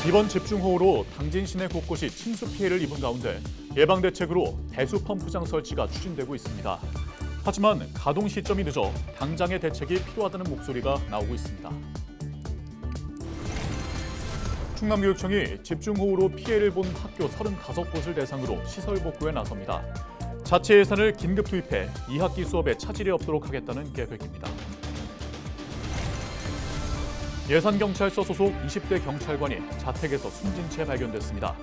이번 집중호우로 당진 시내 곳곳이 침수 피해를 입은 가운데 예방 대책으로 배수 펌프장 설치가 추진되고 있습니다. 하지만 가동 시점이 늦어 당장의 대책이 필요하다는 목소리가 나오고 있습니다. 충남교육청이 집중호우로 피해를 본 학교 35곳을 대상으로 시설 복구에 나섭니다. 자체 예산을 긴급 투입해 2학기 수업에 차질이 없도록 하겠다는 계획입니다. 예산경찰서 소속 20대 경찰관이 자택에서 숨진 채 발견됐습니다.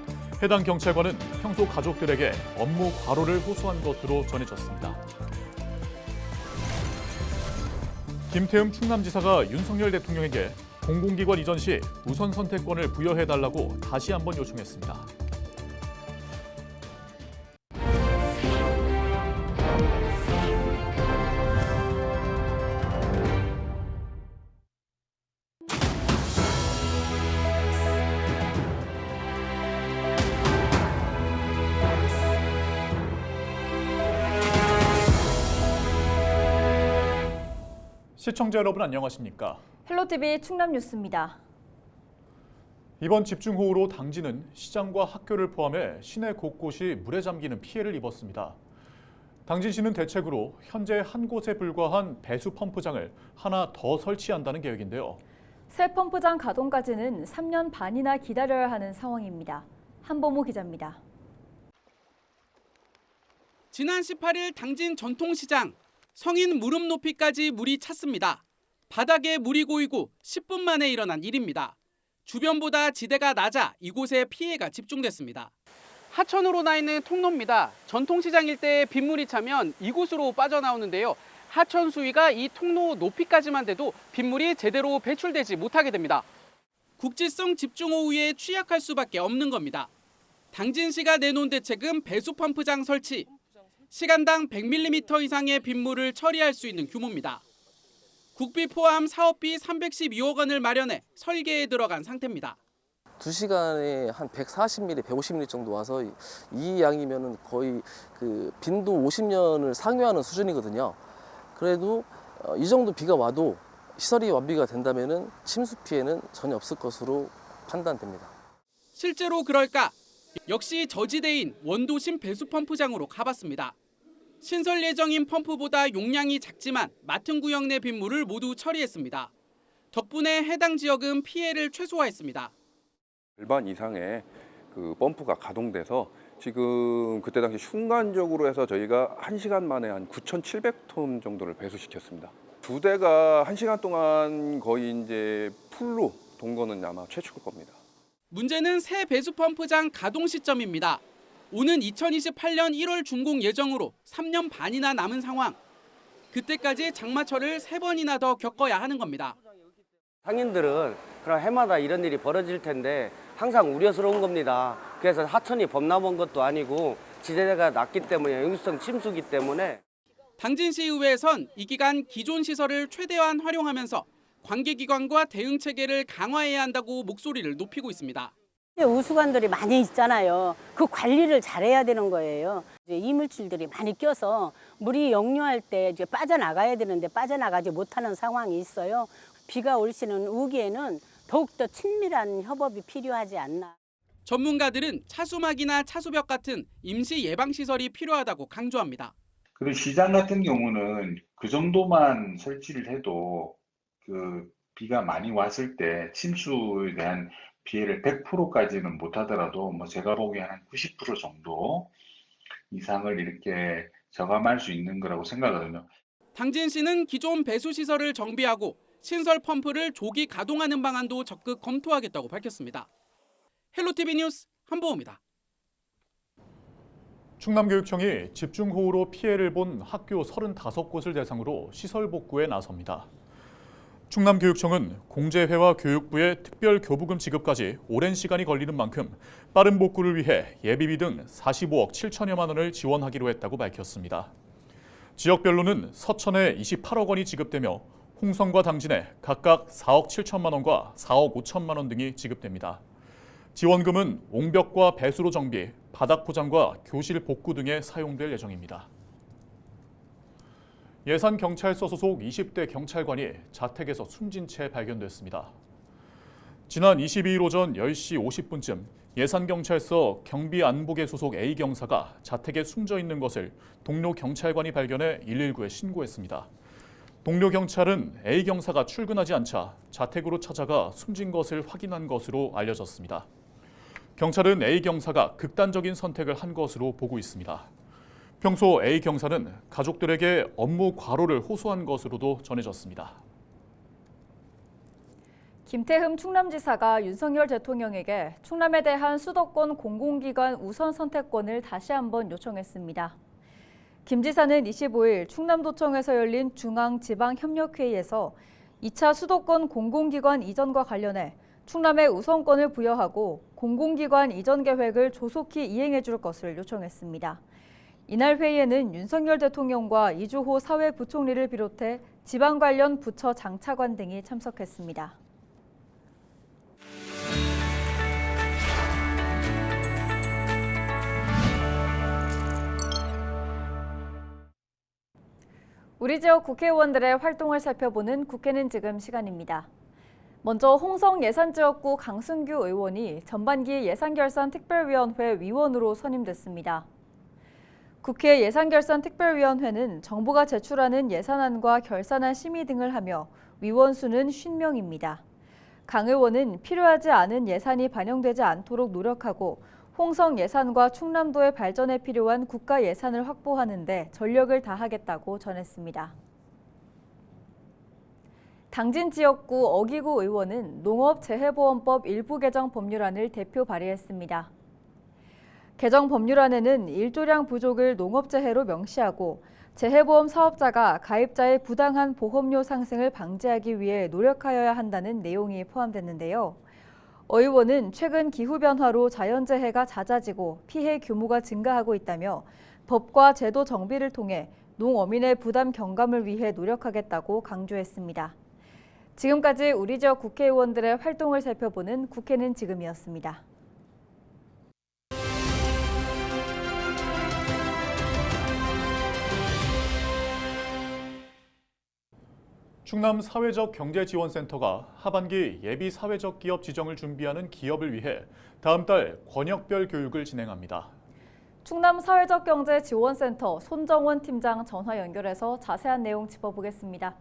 해당 경찰관은 평소 가족들에게 업무 과로를 호소한 것으로 전해졌습니다. 김태흠 충남지사가 윤석열 대통령에게 공공기관 이전 시 우선 선택권을 부여해달라고 다시 한번 요청했습니다. 시청자 여러분 안녕하십니까? 헬로티비 충남뉴스입니다. 이번 집중호우로 당진은 시장과 학교를 포함해 시내 곳곳이 물에 잠기는 피해를 입었습니다. 당진시는 대책으로 현재 한 곳에 불과한 배수 펌프장을 하나 더 설치한다는 계획인데요. 새 펌프장 가동까지는 3년 반이나 기다려야 하는 상황입니다. 한보모 기자입니다. 지난 18일 당진 전통시장. 성인 무릎 높이까지 물이 찼습니다. 바닥에 물이 고이고 10분 만에 일어난 일입니다. 주변보다 지대가 낮아 이곳에 피해가 집중됐습니다. 하천으로 나 있는 통로입니다. 전통시장 일대에 빗물이 차면 이곳으로 빠져나오는데요. 하천 수위가 이 통로 높이까지만 돼도 빗물이 제대로 배출되지 못하게 됩니다. 국지성 집중호우에 취약할 수밖에 없는 겁니다. 당진시가 내놓은 대책은 배수 펌프장 설치. 시간당 100mm 이상의 빗물을 처리할 수 있는 규모입니다. 국비 포함 사업비 312억 원을 마련해 설계에 들어간 상태입니다. 2시간에 한 140mm, 150mm 정도 와서 이 양이면 거의 그 빈도 50년을 상회하는 수준이거든요. 그래도 이 정도 비가 와도 시설이 완비가 된다면 침수 피해는 전혀 없을 것으로 판단됩니다. 실제로 그럴까? 역시 저지대인 원도심 배수펌프장으로 가봤습니다. 신설 예정인 펌프보다 용량이 작지만 맡은 구역 내 빗물을 모두 처리했습니다. 덕분에 해당 지역은 피해를 최소화했습니다. 절반 이상의 그 펌프가 가동돼서 지금 그때 당시 순간적으로 해서 저희가 1시간 만에 한 9,700톤 정도를 배수시켰습니다. 두 대가 1시간 동안 거의 이제 풀로 돈 거는 아마 최초일 겁니다. 문제는 새 배수 펌프장 가동 시점입니다. 오는 2028년 1월 준공 예정으로 3년 반이나 남은 상황. 그때까지 장마철을 3번이나 더 겪어야 하는 겁니다. 상인들은 그럼 해마다 이런 일이 벌어질 텐데 항상 우려스러운 겁니다. 그래서 하천이 범람한 것도 아니고 지대가 낮기 때문에 역류성 침수기 때문에 당진시의회에선 이 기간 기존 시설을 최대한 활용하면서 관계기관과 대응 체계를 강화해야 한다고 목소리를 높이고 있습니다. 우수관들이 많이 있잖아요. 그 관리를 잘해야 되는 거예요. 이제 이물질들이 많이 껴서 물이 역류할 때 이제 빠져나가야 되는데 빠져나가지 못하는 상황이 있어요. 비가 올 시는 우기에는 더욱더 친밀한 협업이 필요하지 않나. 전문가들은 차수막이나 차수벽 같은 임시 예방시설이 필요하다고 강조합니다. 그리고 시장 같은 경우는 그 정도만 설치를 해도 그 비가 많이 왔을 때 침수에 대한 피해를 100%까지는 못하더라도 뭐 제가 보기에 한 90% 정도 이상을 이렇게 저감할 수 있는 거라고 생각하거든요. 당진시는 기존 배수시설을 정비하고 신설 펌프를 조기 가동하는 방안도 적극 검토하겠다고 밝혔습니다. 헬로티비 뉴스 한보호입니다. 충남교육청이 집중호우로 피해를 본 학교 35곳을 대상으로 시설 복구에 나섭니다. 충남교육청은 공제회와 교육부의 특별 교부금 지급까지 오랜 시간이 걸리는 만큼 빠른 복구를 위해 예비비 등 45억 7천여만 원을 지원하기로 했다고 밝혔습니다. 지역별로는 서천에 28억 원이 지급되며 홍성과 당진에 각각 4억 7천만 원과 4억 5천만 원 등이 지급됩니다. 지원금은 옹벽과 배수로 정비, 바닥 포장과 교실 복구 등에 사용될 예정입니다. 예산경찰서 소속 20대 경찰관이 자택에서 숨진 채 발견됐습니다. 지난 22일 오전 10시 50분쯤 예산경찰서 경비안보계 소속 A경사가 자택에 숨져 있는 것을 동료 경찰관이 발견해 119에 신고했습니다. 동료 경찰은 A경사가 출근하지 않자 자택으로 찾아가 숨진 것을 확인한 것으로 알려졌습니다. 경찰은 A경사가 극단적인 선택을 한 것으로 보고 있습니다. 평소 A경사는 가족들에게 업무 과로를 호소한 것으로도 전해졌습니다. 김태흠 충남지사가 윤석열 대통령에게 충남에 대한 수도권 공공기관 우선 선택권을 다시 한번 요청했습니다. 김 지사는 25일 충남도청에서 열린 중앙지방협력회의에서 2차 수도권 공공기관 이전과 관련해 충남에 우선권을 부여하고 공공기관 이전 계획을 조속히 이행해 줄 것을 요청했습니다. 이날 회의에는 윤석열 대통령과 이주호 사회부총리를 비롯해 지방 관련 부처 장차관 등이 참석했습니다. 우리 지역 국회의원들의 활동을 살펴보는 국회는 지금 시간입니다. 먼저 홍성 예산지역구 강승규 의원이 전반기 예산결산특별위원회 위원으로 선임됐습니다. 국회 예산결산특별위원회는 정부가 제출하는 예산안과 결산안 심의 등을 하며 위원 수는 50명입니다. 강 의원은 필요하지 않은 예산이 반영되지 않도록 노력하고 홍성 예산과 충남도의 발전에 필요한 국가 예산을 확보하는 데 전력을 다하겠다고 전했습니다. 당진 지역구 어기구 의원은 농업재해보험법 일부 개정 법률안을 대표 발의했습니다. 개정 법률안에는 일조량 부족을 농업재해로 명시하고 재해보험 사업자가 가입자의 부당한 보험료 상승을 방지하기 위해 노력하여야 한다는 내용이 포함됐는데요. 어 의원은 최근 기후변화로 자연재해가 잦아지고 피해 규모가 증가하고 있다며 법과 제도 정비를 통해 농어민의 부담 경감을 위해 노력하겠다고 강조했습니다. 지금까지 우리 지역 국회의원들의 활동을 살펴보는 국회는 지금이었습니다. 충남 사회적 경제지원센터가 하반기 예비 사회적 기업 지정을 준비하는 기업을 위해 다음 달 권역별 교육을 진행합니다. 충남 사회적 경제지원센터 손정원 팀장 전화 연결해서 자세한 내용 짚어보겠습니다.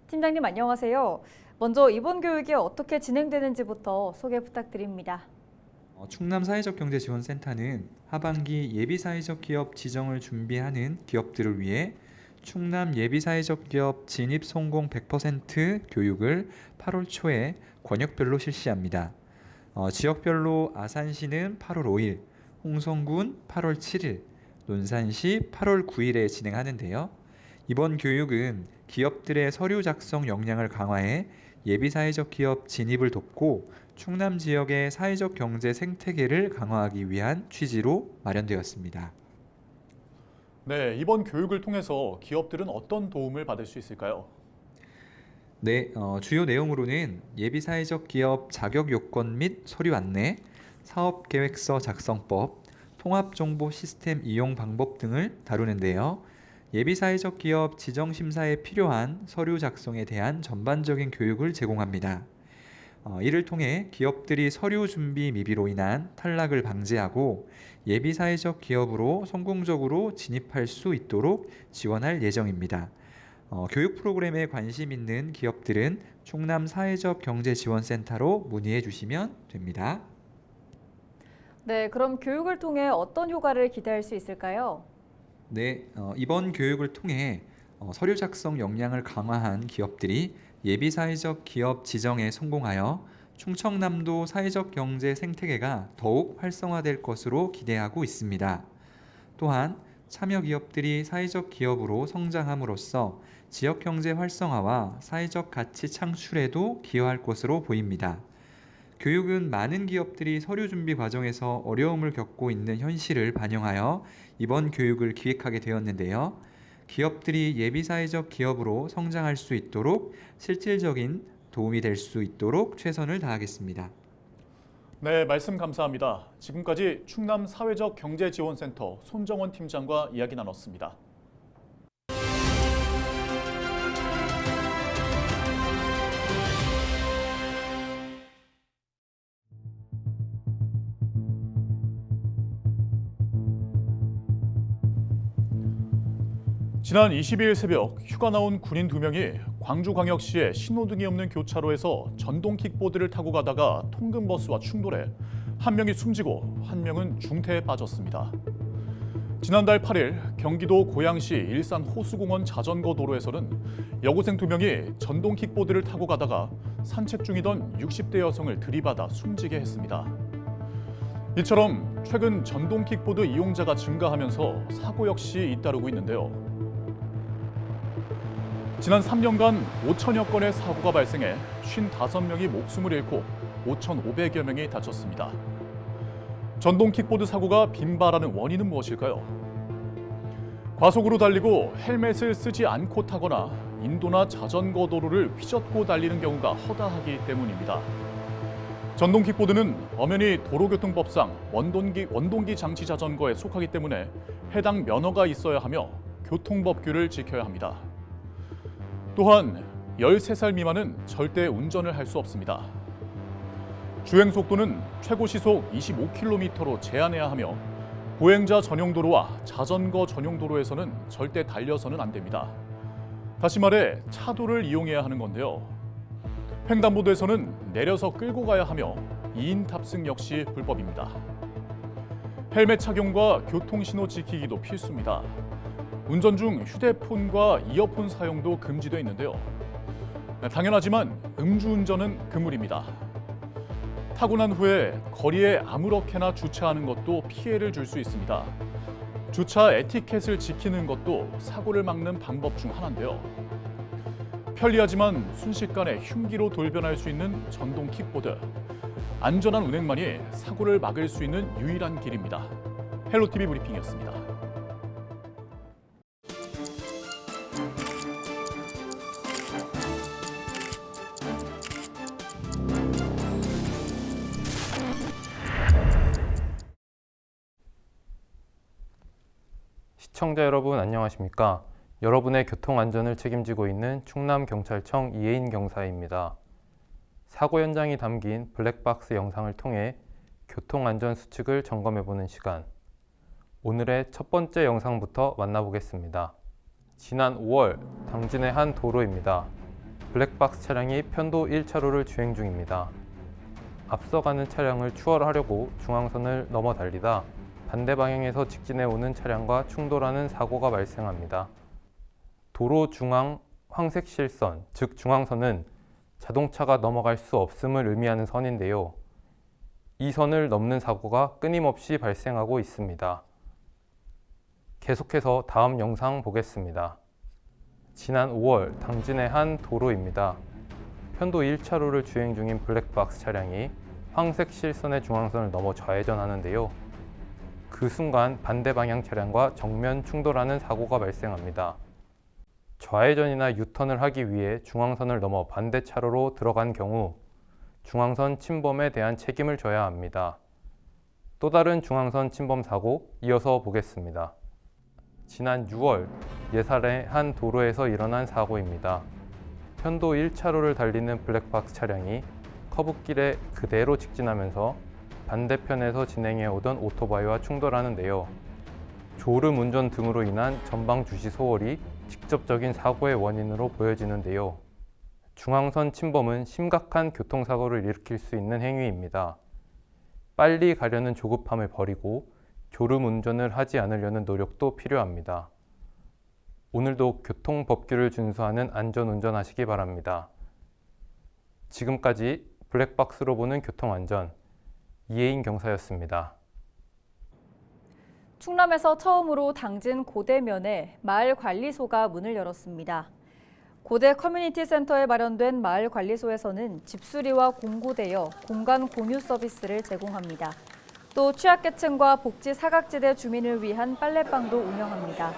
팀장님 안녕하세요. 먼저 이번 교육이 어떻게 진행되는지부터 소개 부탁드립니다. 충남 사회적 경제지원센터는 하반기 예비 사회적 기업 지정을 준비하는 기업들을 위해 충남 예비사회적 기업 진입 성공 100% 교육을 8월 초에 권역별로 실시합니다. 지역별로 아산시는 8월 5일, 홍성군 8월 7일, 논산시 8월 9일에 진행하는데요. 이번 교육은 기업들의 서류 작성 역량을 강화해 예비사회적 기업 진입을 돕고 충남 지역의 사회적 경제 생태계를 강화하기 위한 취지로 마련되었습니다. 네, 이번 교육을 통해서 기업들은 어떤 도움을 받을 수 있을까요? 네, 주요 내용으로는 예비사회적 기업 자격 요건 및 서류 안내, 사업계획서 작성법, 통합정보 시스템 이용 방법 등을 다루는데요. 예비사회적 기업 지정 심사에 필요한 서류 작성에 대한 전반적인 교육을 제공합니다. 이를 통해 기업들이 서류 준비 미비로 인한 탈락을 방지하고 예비사회적 기업으로 성공적으로 진입할 수 있도록 지원할 예정입니다. 교육 프로그램에 관심 있는 기업들은 충남 사회적 경제지원센터로 문의해 주시면 됩니다. 네, 그럼 교육을 통해 어떤 효과를 기대할 수 있을까요? 네, 이번 교육을 통해 서류 작성 역량을 강화한 기업들이 예비사회적 기업 지정에 성공하여 충청남도 사회적 경제 생태계가 더욱 활성화될 것으로 기대하고 있습니다. 또한 참여 기업들이 사회적 기업으로 성장함으로써 지역 경제 활성화와 사회적 가치 창출에도 기여할 것으로 보입니다. 교육은 많은 기업들이 서류 준비 과정에서 어려움을 겪고 있는 현실을 반영하여 이번 교육을 기획하게 되었는데요. 기업들이 예비사회적 기업으로 성장할 수 있도록 실질적인 도움이 될 수 있도록 최선을 다하겠습니다. 네, 말씀 감사합니다. 지금까지 충남 사회적 경제지원센터 손정원 팀장과 이야기 나눴습니다. 지난 22일 새벽 휴가 나온 군인 2명이 광주광역시의 신호등이 없는 교차로에서 전동 킥보드를 타고 가다가 통근버스와 충돌해 한 명이 숨지고 한 명은 중태에 빠졌습니다. 지난달 8일 경기도 고양시 일산 호수공원 자전거 도로에서는 여고생 2명이 전동 킥보드를 타고 가다가 산책 중이던 60대 여성을 들이받아 숨지게 했습니다. 이처럼 최근 전동 킥보드 이용자가 증가하면서 사고 역시 잇따르고 있는데요. 지난 3년간 5천여 건의 사고가 발생해 55명이 목숨을 잃고 5,500여 명이 다쳤습니다. 전동 킥보드 사고가 빈발하는 원인은 무엇일까요? 과속으로 달리고 헬멧을 쓰지 않고 타거나 인도나 자전거 도로를 휘젓고 달리는 경우가 허다하기 때문입니다. 전동 킥보드는 엄연히 도로교통법상 원동기 장치 자전거에 속하기 때문에 해당 면허가 있어야 하며 교통법규를 지켜야 합니다. 또한 13살 미만은 절대 운전을 할 수 없습니다. 주행 속도는 최고 시속 25km로 제한해야 하며 보행자 전용 도로와 자전거 전용 도로에서는 절대 달려서는 안 됩니다. 다시 말해 차도를 이용해야 하는 건데요. 횡단보도에서는 내려서 끌고 가야 하며 2인 탑승 역시 불법입니다. 헬멧 착용과 교통신호 지키기도 필수입니다. 운전 중 휴대폰과 이어폰 사용도 금지되어 있는데요. 당연하지만 음주운전은 금물입니다. 타고 난 후에 거리에 아무렇게나 주차하는 것도 피해를 줄 수 있습니다. 주차 에티켓을 지키는 것도 사고를 막는 방법 중 하나인데요. 편리하지만 순식간에 흉기로 돌변할 수 있는 전동 킥보드. 안전한 운행만이 사고를 막을 수 있는 유일한 길입니다. 헬로티비 브리핑이었습니다. 시청자 여러분 안녕하십니까? 여러분의 교통안전을 책임지고 있는 충남경찰청 이혜인 경사입니다. 사고 현장이 담긴 블랙박스 영상을 통해 교통안전 수칙을 점검해보는 시간. 오늘의 첫 번째 영상부터 만나보겠습니다. 지난 5월 당진의 한 도로입니다. 블랙박스 차량이 편도 1차로를 주행 중입니다. 앞서가는 차량을 추월하려고 중앙선을 넘어 달리다 반대 방향에서 직진해 오는 차량과 충돌하는 사고가 발생합니다. 도로 중앙 황색 실선, 즉 중앙선은 자동차가 넘어갈 수 없음을 의미하는 선인데요. 이 선을 넘는 사고가 끊임없이 발생하고 있습니다. 계속해서 다음 영상 보겠습니다. 지난 5월 당진의 한 도로입니다. 편도 1차로를 주행 중인 블랙박스 차량이 황색 실선의 중앙선을 넘어 좌회전하는데요. 그 순간 반대 방향 차량과 정면 충돌하는 사고가 발생합니다. 좌회전이나 유턴을 하기 위해 중앙선을 넘어 반대 차로로 들어간 경우 중앙선 침범에 대한 책임을 져야 합니다. 또 다른 중앙선 침범 사고 이어서 보겠습니다. 지난 6월 예산의 한 도로에서 일어난 사고입니다. 편도 1차로를 달리는 블랙박스 차량이 커브길에 그대로 직진하면서 반대편에서 진행해 오던 오토바이와 충돌하는데요. 졸음 운전 등으로 인한 전방 주시 소홀이 직접적인 사고의 원인으로 보여지는데요. 중앙선 침범은 심각한 교통사고를 일으킬 수 있는 행위입니다. 빨리 가려는 조급함을 버리고 졸음 운전을 하지 않으려는 노력도 필요합니다. 오늘도 교통법규를 준수하는 안전운전 하시기 바랍니다. 지금까지 블랙박스로 보는 교통안전 이혜인 경사였습니다. 충남에서 처음으로 당진 고대면에 마을관리소가 문을 열었습니다. 고대 커뮤니티 센터에 마련된 마을관리소에서는 집수리와 공고되어 공간 공유 서비스를 제공합니다. 또 취약계층과 복지 사각지대 주민을 위한 빨래방도 운영합니다.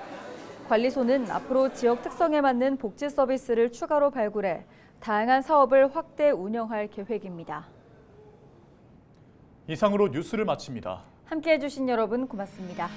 관리소는 앞으로 지역 특성에 맞는 복지 서비스를 추가로 발굴해 다양한 사업을 확대 운영할 계획입니다. 이상으로 뉴스를 마칩니다. 함께해 주신 여러분 고맙습니다.